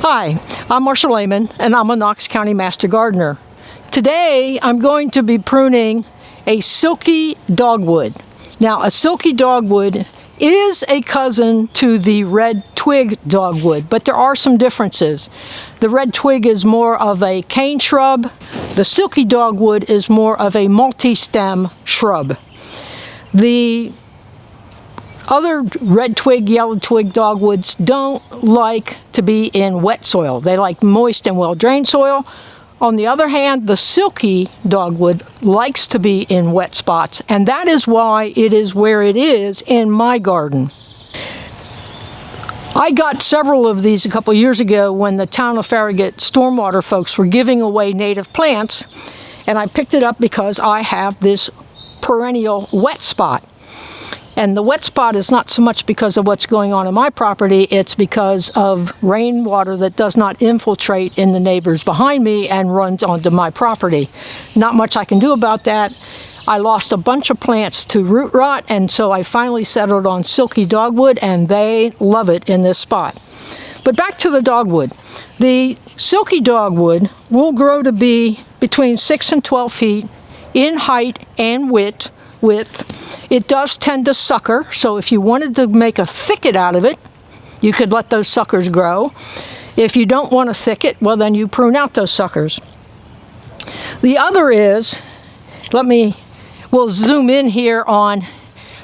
Hi, I'm Marcia Lehman, and I'm a Knox County Master Gardener. Today, I'm going to be pruning a Silky Dogwood. Now, a Silky Dogwood is a cousin to the red twig dogwood, but there are some differences. The red twig is more of a cane shrub. The Silky Dogwood is more of a multi-stem shrub. The other red twig, yellow twig dogwoods don't like to be in wet soil. They like moist and well-drained soil. On the other hand, the Silky Dogwood likes to be in wet spots, and that is why it is where it is in my garden. I got several of these a couple years ago when the town of Farragut stormwater folks were giving away native plants, and I picked it up because I have this perennial wet spot. And the wet spot is not so much because of what's going on in my property, it's because of rainwater that does not infiltrate in the neighbors behind me and runs onto my property. Not much I can do about that. I lost a bunch of plants to root rot, and so I finally settled on Silky Dogwood, and they love it in this spot. But back to the dogwood. The Silky Dogwood will grow to be between 6 and 12 feet in height and width. It does tend to sucker, so if you wanted to make a thicket out of it, you could let those suckers grow. If you don't want a thicket, well, then you prune out those suckers. The other is, we'll zoom in here on,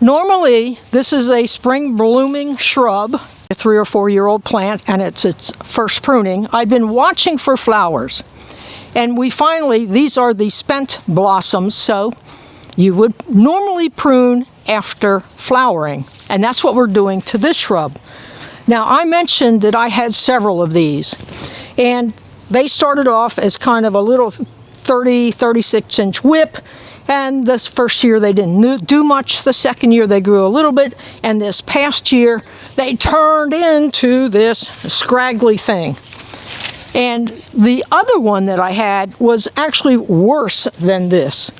normally this is a spring blooming shrub, a 3 or 4 year old plant, and it's its first pruning. I've been watching for flowers, and these are the spent blossoms, so you would normally prune after flowering, and that's what we're doing to this shrub. Now, I mentioned that I had several of these, and they started off as kind of a little 36 inch whip, and this first year they didn't do much. The second year they grew a little bit, and this past year they turned into this scraggly thing. And the other one that I had was actually worse than this.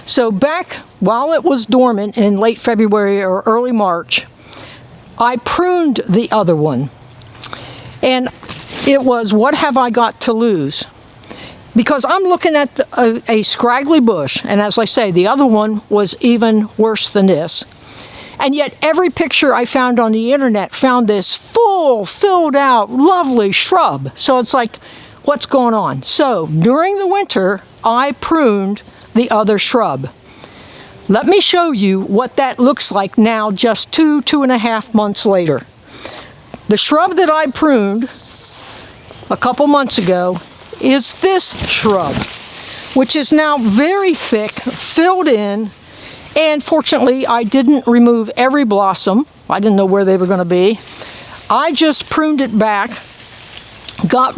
So back while it was dormant in late February or early March, I pruned the other one. And it was, what have I got to lose? Because I'm looking at a scraggly bush, and as I say, the other one was even worse than this. And yet every picture I found on the internet found this full, filled out, lovely shrub. So it's like, what's going on? So during the winter, I pruned the other shrub. Let me show you what that looks like now, just 2.5 months later. The shrub that I pruned a couple months ago is this shrub, which is now very thick, filled in, and fortunately I didn't remove every blossom. I didn't know where they were going to be. I just pruned it back, got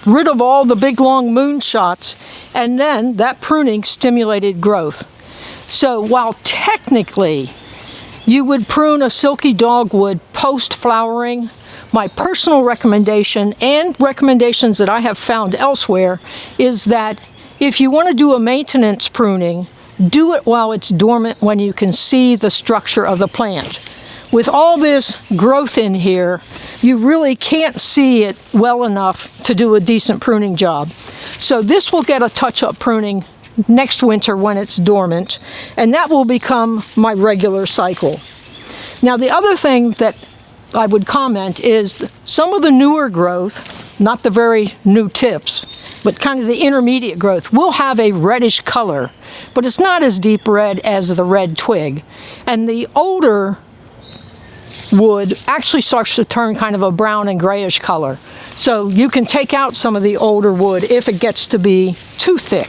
rid of all the big long moonshots, and then that pruning stimulated growth. So while technically you would prune a Silky Dogwood post-flowering, my personal recommendation and recommendations that I have found elsewhere is that if you want to do a maintenance pruning, do it while it's dormant when you can see the structure of the plant. With all this growth in here, you really can't see it well enough to do a decent pruning job. So this will get a touch-up pruning next winter when it's dormant, and that will become my regular cycle. Now, the other thing that I would comment is some of the newer growth, not the very new tips, but kind of the intermediate growth, will have a reddish color, but it's not as deep red as the red twig. And the older wood actually starts to turn kind of a brown and grayish color. So you can take out some of the older wood if it gets to be too thick.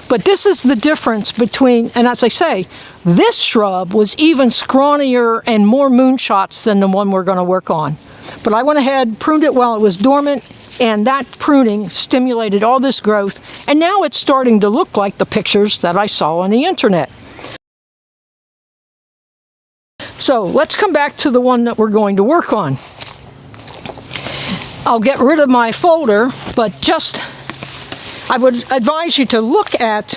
But this is the difference between, and as I say, this shrub was even scrawnier and more moonshots than the one we're going to work on. But I went ahead, pruned it while it was dormant, and that pruning stimulated all this growth, and now it's starting to look like the pictures that I saw on the internet. So let's come back to the one that we're going to work on. I'll get rid of my folder, but I would advise you to look at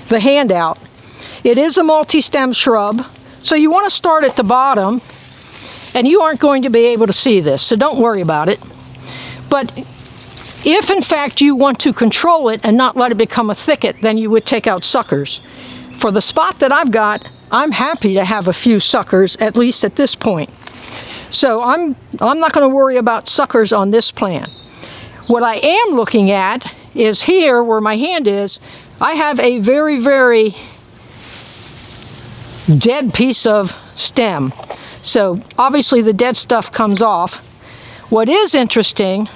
the handout. It is a multi-stem shrub, so you want to start at the bottom, and you aren't going to be able to see this, so don't worry about it. But if in fact you want to control it and not let it become a thicket, then you would take out suckers. For the spot that I've got, I'm happy to have a few suckers, at least at this point. So I'm not going to worry about suckers on this plant. What I am looking at is here where my hand is, I have a very, very dead piece of stem. So obviously the dead stuff comes off. What is interesting,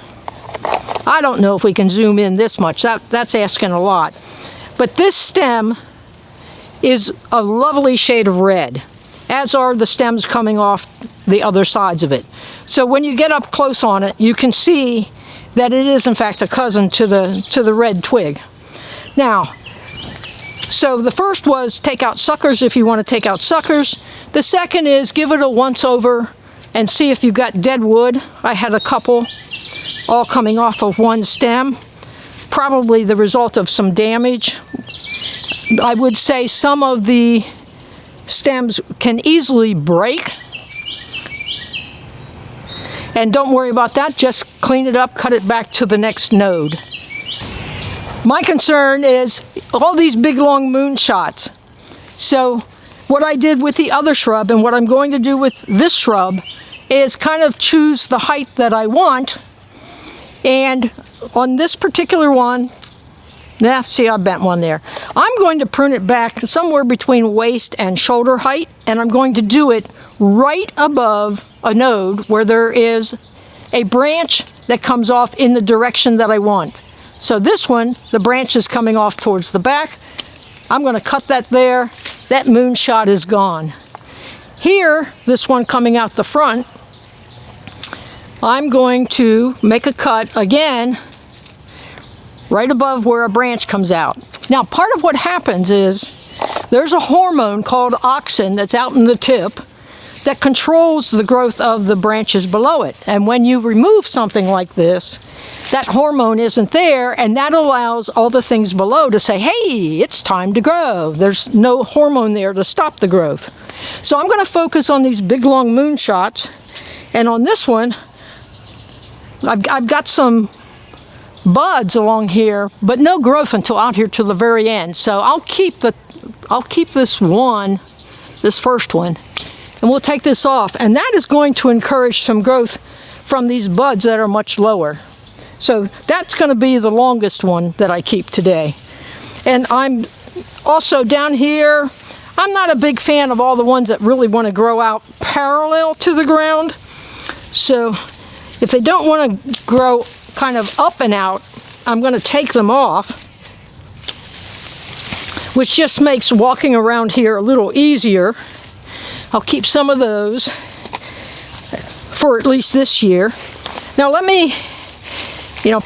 I don't know if we can zoom in this much, that's asking a lot, but this stem is a lovely shade of red, as are the stems coming off the other sides of it. So when you get up close on it, you can see that it is in fact a cousin to the red twig. Now, so the first was take out suckers if you want to take out suckers. The second is give it a once over and see if you've got dead wood. I had a couple all coming off of one stem, probably the result of some damage. I would say some of the stems can easily break. And don't worry about that, just clean it up, cut it back to the next node. My concern is all these big long moonshots. So what I did with the other shrub and what I'm going to do with this shrub is kind of choose the height that I want. And on this particular one, yeah, see, I bent one there. I'm going to prune it back somewhere between waist and shoulder height, and I'm going to do it right above a node where there is a branch that comes off in the direction that I want. So this one, the branch is coming off towards the back. I'm going to cut that there. That moonshot is gone. Here, this one coming out the front, I'm going to make a cut again right above where a branch comes out. Now, part of what happens is there's a hormone called auxin that's out in the tip that controls the growth of the branches below it. And when you remove something like this, that hormone isn't there, and that allows all the things below to say, hey, it's time to grow. There's no hormone there to stop the growth. So I'm going to focus on these big long moonshots, and on this one, I've got some buds along here, but no growth until out here to the very end. So I'll keep this first one, and we'll take this off, and that is going to encourage some growth from these buds that are much lower. So that's going to be the longest one that I keep today. And I'm also down here, I'm not a big fan of all the ones that really want to grow out parallel to the ground. So if they don't want to grow kind of up and out, I'm going to take them off, which just makes walking around here a little easier. I'll keep some of those for at least this year. Now let me,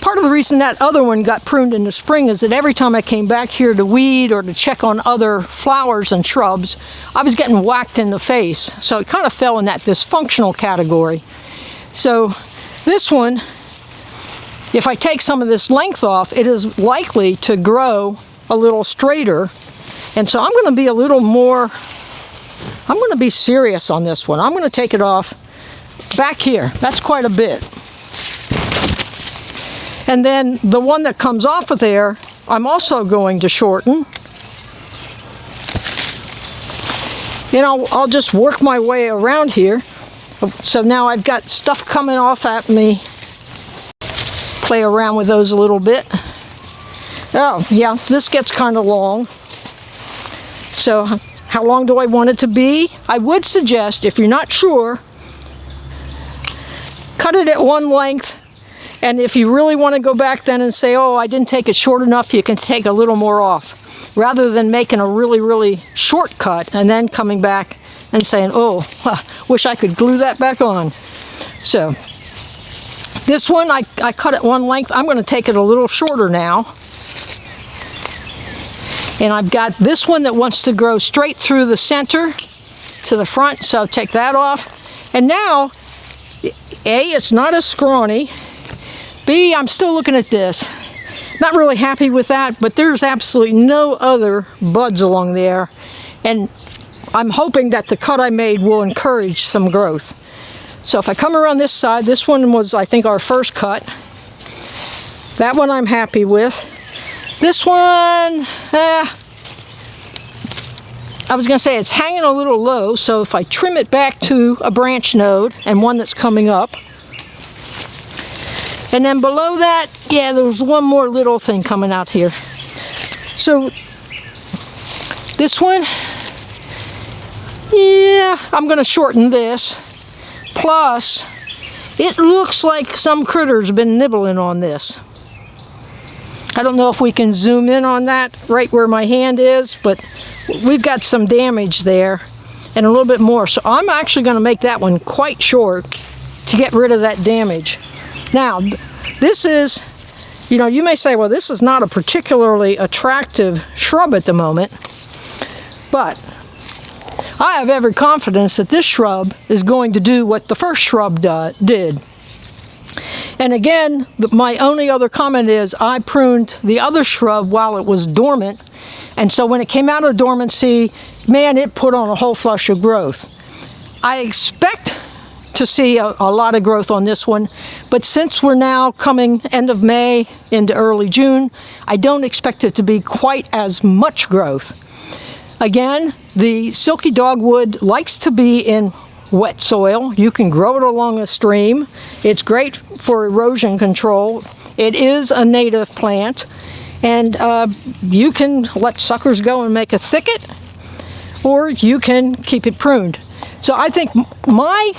part of the reason that other one got pruned in the spring is that every time I came back here to weed or to check on other flowers and shrubs, I was getting whacked in the face. So it kind of fell in that dysfunctional category. So this one, if I take some of this length off, it is likely to grow a little straighter. And so I'm going to be a little more, I'm going to be serious on this one. I'm going to take it off back here. That's quite a bit. And then the one that comes off of there, I'm also going to shorten. I'll just work my way around here. So now I've got stuff coming off at me. Play around with those a little bit. Oh, yeah, this gets kind of long. So how long do I want it to be? I would suggest, if you're not sure, cut it at one length. And if you really want to go back then and say, oh, I didn't take it short enough, you can take a little more off, rather than making a really, really short cut and then coming back and saying, oh, wish I could glue that back on. So this one, I cut it one length. I'm going to take it a little shorter now. And I've got this one that wants to grow straight through the center to the front, so take that off. And now, A, it's not as scrawny. B, I'm still looking at this. Not really happy with that, but there's absolutely no other buds along there. And I'm hoping that the cut I made will encourage some growth. So if I come around this side, this one was, I think, our first cut. That one I'm happy with. This one, I was going to say it's hanging a little low, so if I trim it back to a branch node and one that's coming up. And then below that, yeah, there's one more little thing coming out here. So this one, yeah, I'm going to shorten this. Plus, it looks like some critter's been nibbling on this. I don't know if we can zoom in on that right where my hand is, but we've got some damage there and a little bit more. So I'm actually going to make that one quite short to get rid of that damage. Now, this is, you know, you may say, well, this is not a particularly attractive shrub at the moment, but I have every confidence that this shrub is going to do what the first shrub did. And again, my only other comment is I pruned the other shrub while it was dormant, and so when it came out of dormancy, man, it put on a whole flush of growth. I expect to see a lot of growth on this one, but since we're now coming end of May into early June, I don't expect it to be quite as much growth. Again, the Silky Dogwood likes to be in wet soil. You can grow it along a stream. It's great for erosion control. It is a native plant, and you can let suckers go and make a thicket, or you can keep it pruned. So I think my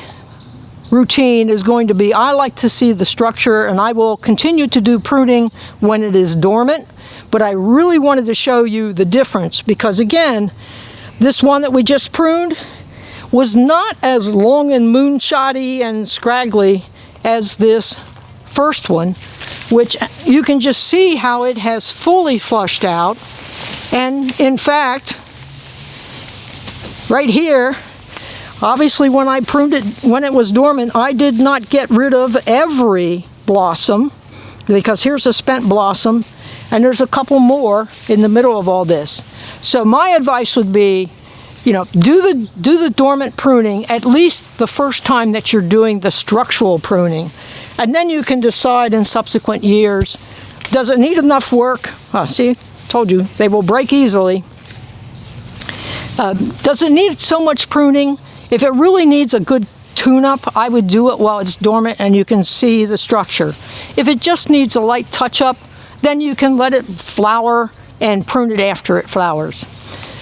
routine is going to be, I like to see the structure, and I will continue to do pruning when it is dormant, but I really wanted to show you the difference because, again, this one that we just pruned was not as long and moonshotty and scraggly as this first one, which you can just see how it has fully flushed out. And in fact, right here, obviously when I pruned it when it was dormant, I did not get rid of every blossom, because here's a spent blossom and there's a couple more in the middle of all this. So my advice would be, you know, do the dormant pruning at least the first time that you're doing the structural pruning. And then you can decide in subsequent years, does it need enough work? Oh, see, told you, they will break easily. Does it need so much pruning? If it really needs a good tune-up, I would do it while it's dormant and you can see the structure. If it just needs a light touch-up, then you can let it flower and prune it after it flowers.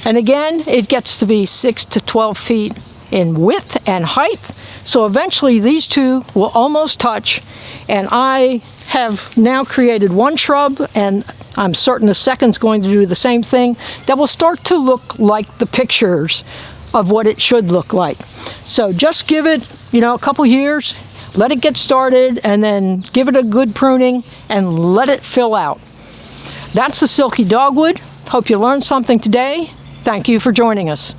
And again, it gets to be 6 to 12 feet in width and height. So eventually these two will almost touch. And I have now created one shrub, and I'm certain the second's going to do the same thing, that will start to look like the pictures of what it should look like. So just give it, you know, a couple years, let it get started, and then give it a good pruning and let it fill out. That's the Silky Dogwood. Hope you learned something today. Thank you for joining us.